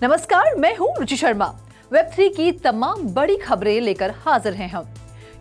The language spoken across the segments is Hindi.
नमस्कार, मैं हूं रुचि शर्मा। वेब3 की तमाम बड़ी खबरें लेकर हाजिर हैं हम।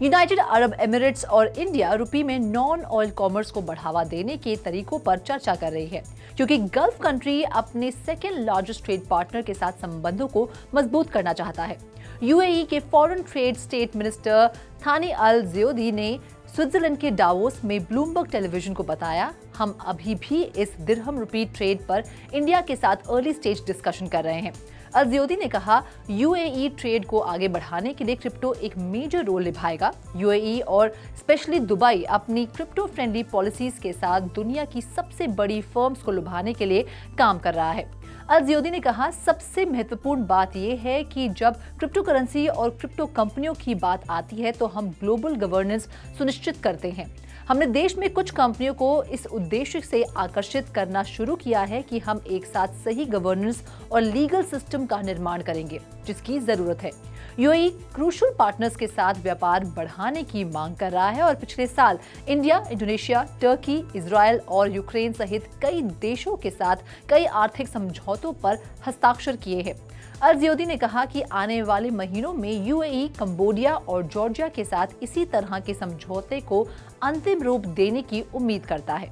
यूनाइटेड अरब एमिरेट्स और इंडिया रुपी में नॉन ऑयल कॉमर्स को बढ़ावा देने के तरीकों पर चर्चा कर रही है, क्योंकि गल्फ कंट्री अपने सेकेंड लार्जेस्ट ट्रेड पार्टनर के साथ संबंधों को मजबूत करना चाहता है। यूएई के फॉरेन ट्रेड स्टेट मिनिस्टर थानी अल ज़ियोदी ने स्विट्जरलैंड के डावोस में ब्लूमबर्ग टेलीविजन को बताया, हम अभी भी इस दिरहम रुपी ट्रेड पर इंडिया के साथ अर्ली स्टेज डिस्कशन कर रहे हैं। अल-ज़ियोदी ने कहा, यूएई ट्रेड को आगे बढ़ाने के लिए क्रिप्टो एक मेजर रोल निभाएगा। यूएई और स्पेशली दुबई अपनी क्रिप्टो फ्रेंडली पॉलिसीज के साथ दुनिया की सबसे बड़ी फर्म्स को लुभाने के लिए काम कर रहा है। अल-ज़ियोदी ने कहा, सबसे महत्वपूर्ण बात यह है कि जब क्रिप्टो करेंसी और क्रिप्टो कंपनियों की बात आती है तो हम ग्लोबल गवर्नेंस सुनिश्चित करते हैं। हमने देश में कुछ कंपनियों को इस उद्देश्य से आकर्षित करना शुरू किया है कि हम एक साथ सही गवर्नेंस और लीगल सिस्टम का निर्माण करेंगे, जिसकी जरूरत है। यूएई क्रूशल पार्टनर्स के साथ व्यापार बढ़ाने की मांग कर रहा है और पिछले साल इंडिया, इंडोनेशिया, टर्की, इजराइल और यूक्रेन सहित कई देशों के साथ कई आर्थिक समझौतों पर हस्ताक्षर किए हैं। अल-ज़ियोदी ने कहा कि आने वाले महीनों में यूएई, कंबोडिया और जॉर्जिया के साथ इसी तरह के समझौते को अंतिम रूप देने की उम्मीद करता है।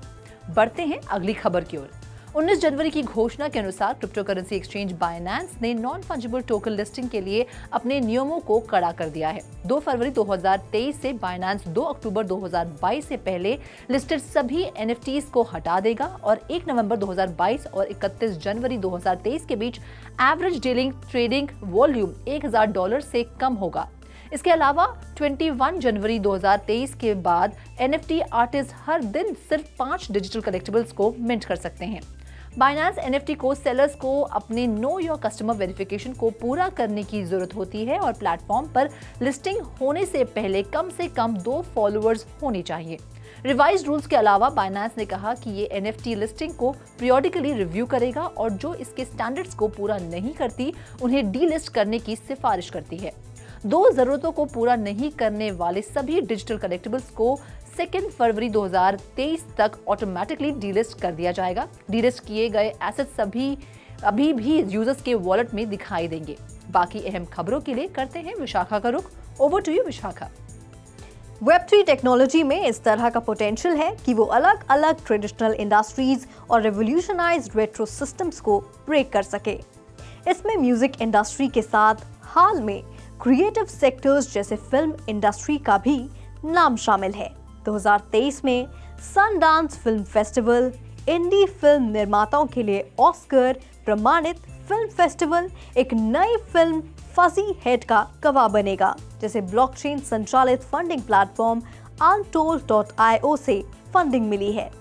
बढ़ते हैं अगली खबर की ओर। 19 जनवरी की घोषणा के अनुसार क्रिप्टो करेंसी एक्सचेंज बाइनेंस ने नॉन फंजिबल टोकन लिस्टिंग के लिए अपने नियमों को कड़ा कर दिया है। 2 फरवरी 2023 से बाइनेंस 2 अक्टूबर 2022 से पहले लिस्टेड सभी एनएफटीज को हटा देगा और 1 नवंबर 2022 और 31 जनवरी 2023 के बीच एवरेज डीलिंग ट्रेडिंग वॉल्यूम $1000 से कम होगा। इसके अलावा 21 जनवरी 2023 के बाद एनएफटी आर्टिस्ट हर दिन सिर्फ 5 डिजिटल कलेक्टिबल्स को मिंट कर सकते हैं। बाइनेंस एनएफटी को सेलर्स को अपने नो योर कस्टमर वेरिफिकेशन को पूरा करने की जरूरत होती है और प्लेटफॉर्म पर लिस्टिंग होने से पहले कम से कम 2 फॉलोअर्स होनी चाहिए। रिवाइज्ड रूल्स के अलावा बाइनेंस ने कहा कि ये एनएफटी लिस्टिंग को पीरियडिकली रिव्यू करेगा और जो इसके स्टैंडर्ड्स को पूरा नहीं करती उन्हें डीलिस्ट करने की सिफारिश करती है। 2 जरूरतों को पूरा नहीं करने वाले सभी डिजिटल कलेक्टिबल्स को 2 फरवरी 2023 तक ऑटोमेटिकली डीलिस्ट कर दिया जाएगा। डीलिस्ट किए गए एसेट अभी भी यूजर्स के वॉलेट में दिखाई देंगे। बाकी अहम खबरों के लिए करते हैं विशाखा का रुख। Over to you Vishakha. वेब3 टेक्नोलॉजी में इस तरह का पोटेंशियल है कि वो अलग अलग ट्रेडिशनल इंडस्ट्रीज और रेवोल्यूशनाइज्ड रेट्रो सिस्टम्स को ब्रेक कर सके। इसमें म्यूजिक इंडस्ट्री के साथ हाल में क्रिएटिव सेक्टर्स जैसे फिल्म इंडस्ट्री का भी नाम शामिल है। 2023 में Sundance film festival, indie film निर्माताओं के लिए ऑस्कर प्रमाणित फिल्म फेस्टिवल एक नई फिल्म फजी हेड का गवाह बनेगा, जैसे ब्लॉकचेन संचालित फंडिंग प्लेटफॉर्म Untold.io से फंडिंग मिली है।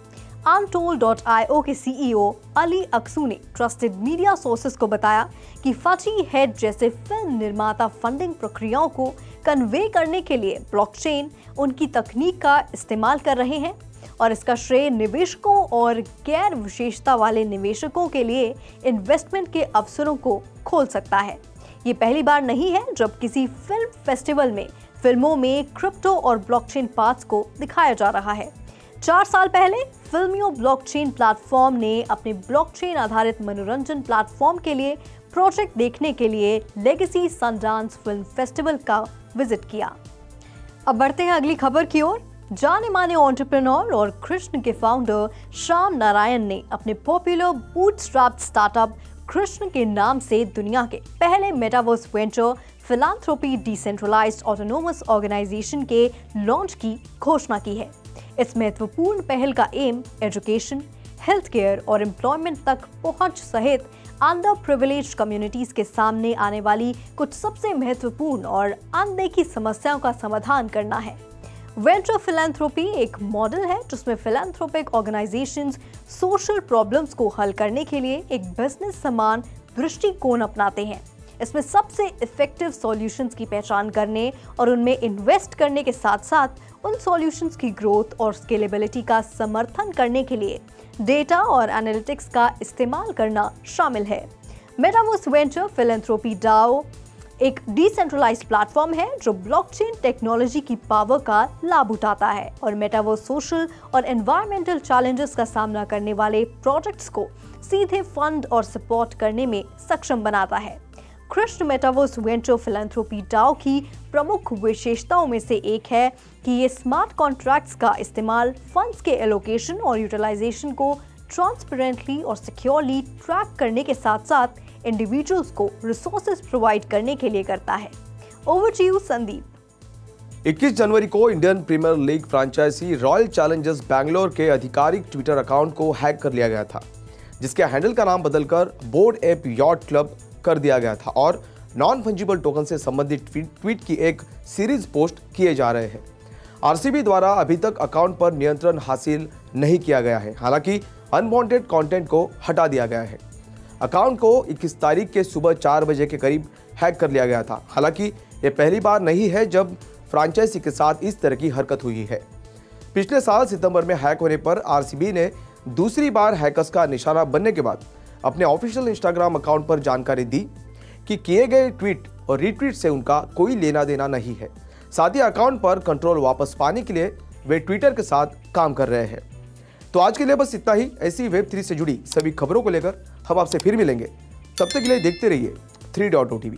Untold.io के सीईओ अली अक्सू ने ट्रस्टेड मीडिया सोर्सेज को बताया कि फजी हेड जैसे फिल्म निर्माता फंडिंग प्रक्रियाओं को कन्वे करने के लिए ब्लॉकचेन उनकी तकनीक का इस्तेमाल कर रहे हैं और इसका श्रेय निवेशकों और गैर विशेषता वाले निवेशकों के लिए इन्वेस्टमेंट के अवसरों को खोल सकता है। ये पहली बार नहीं है जब किसी फिल्म फेस्टिवल में फिल्मों में क्रिप्टो और ब्लॉकचेन पार्ट्स को दिखाया जा रहा है। 4 साल पहले फिल्मियो ब्लॉकचेन प्लेटफॉर्म ने अपने ब्लॉकचेन आधारित मनोरंजन प्लेटफॉर्म के लिए प्रोजेक्ट देखने के लिए लेगेसी सनडांस फिल्म फेस्टिवल का विजिट किया। अब बढ़ते हैं अगली खबर की ओर। जाने माने एंटरप्रेन्योर और कृष्ण के फाउंडर श्याम नारायण ने अपने पॉपुलर बूटस्ट्रैप स्टार्टअप कृष्ण के नाम से दुनिया के पहले metaverse venture philanthropy decentralised autonomous organisation के लॉन्च की घोषणा की है। इस महत्वपूर्ण पहल का एम एजुकेशन, हेल्थ केयर और एम्प्लॉयमेंट तक पहुंच सहित अंडर प्रिविलेज्ड कम्युनिटीज के सामने आने वाली कुछ सबसे महत्वपूर्ण और अनदेखी समस्याओं का समाधान करना है। वेंचर फिलैंथ्रोपी एक मॉडल है जिसमें फिलैंथ्रोपिक ऑर्गेनाइजेशंस सोशल प्रॉब्लम्स को हल करने के लिए एक बिजनेस समान दृष्टिकोण अपनाते हैं। इसमें सबसे इफेक्टिव सॉल्यूशंस की पहचान करने और उनमें इन्वेस्ट करने के साथ साथ उन सॉल्यूशंस की ग्रोथ और स्केलेबिलिटी का समर्थन करने के लिए डेटा और एनालिटिक्स का इस्तेमाल करना शामिल है। मेटावर्स वेंचर फिलैंथ्रोपी डाओ एक डिसेंट्रलाइज्ड प्लेटफॉर्म है जो ब्लॉकचेन टेक्नोलॉजी की पावर का लाभ उठाता है और मेटावर्स सोशल और एनवायरमेंटल चैलेंजेस का सामना करने वाले प्रोजेक्ट्स को सीधे फंड और सपोर्ट करने में सक्षम बनाता है। Christ metaverse venture philanthropy DAO की प्रमुख विशेषताओं में से एक है कि ये स्मार्ट कॉन्ट्रैक्ट्स का इस्तेमाल फंड्स के एलोकेशन और यूटिलाइजेशन को ट्रांसपेरेंटली और सिक्योरली ट्रैक करने के साथ साथ इंडिविजुअल्स को रिसोर्सेज प्रोवाइड करने के लिए करता है। Over to you Sandeep. 21 जनवरी को Indian premier league franchise royal challengers Bangalore के आधिकारिक ट्विटर अकाउंट को हैक कर लिया गया था, जिसके हैंडल का नाम बदलकर बोर्ड एप यॉट क्लब कर दिया गया था और नॉन फंजिबल टोकन से संबंधित ट्वीट की एक सीरीज पोस्ट किए जा रहे हैं। आरसीबी द्वारा अभी तक अकाउंट पर नियंत्रण हासिल नहीं किया गया है, हालांकि अनवांटेड कंटेंट को हटा दिया गया है। अकाउंट को 21 तारीख के सुबह 4 बजे के करीब हैक कर लिया गया था। हालांकि ये पहली बार नहीं है जब फ्रेंचाइजी के साथ इस तरह की हरकत हुई है। पिछले साल सितंबर में हैक होने पर आरसीबी ने दूसरी बार हैकर्स का निशाना बनने के बाद अपने ऑफिशियल इंस्टाग्राम अकाउंट पर जानकारी दी कि किए गए ट्वीट और रीट्वीट से उनका कोई लेना देना नहीं है। साथ ही अकाउंट पर कंट्रोल वापस पाने के लिए वे ट्विटर के साथ काम कर रहे हैं। तो आज के लिए बस इतना ही। ऐसी वेब3 से जुड़ी सभी खबरों को लेकर हम आपसे फिर मिलेंगे। तब तक के लिए देखते रहिए 3.0 TV।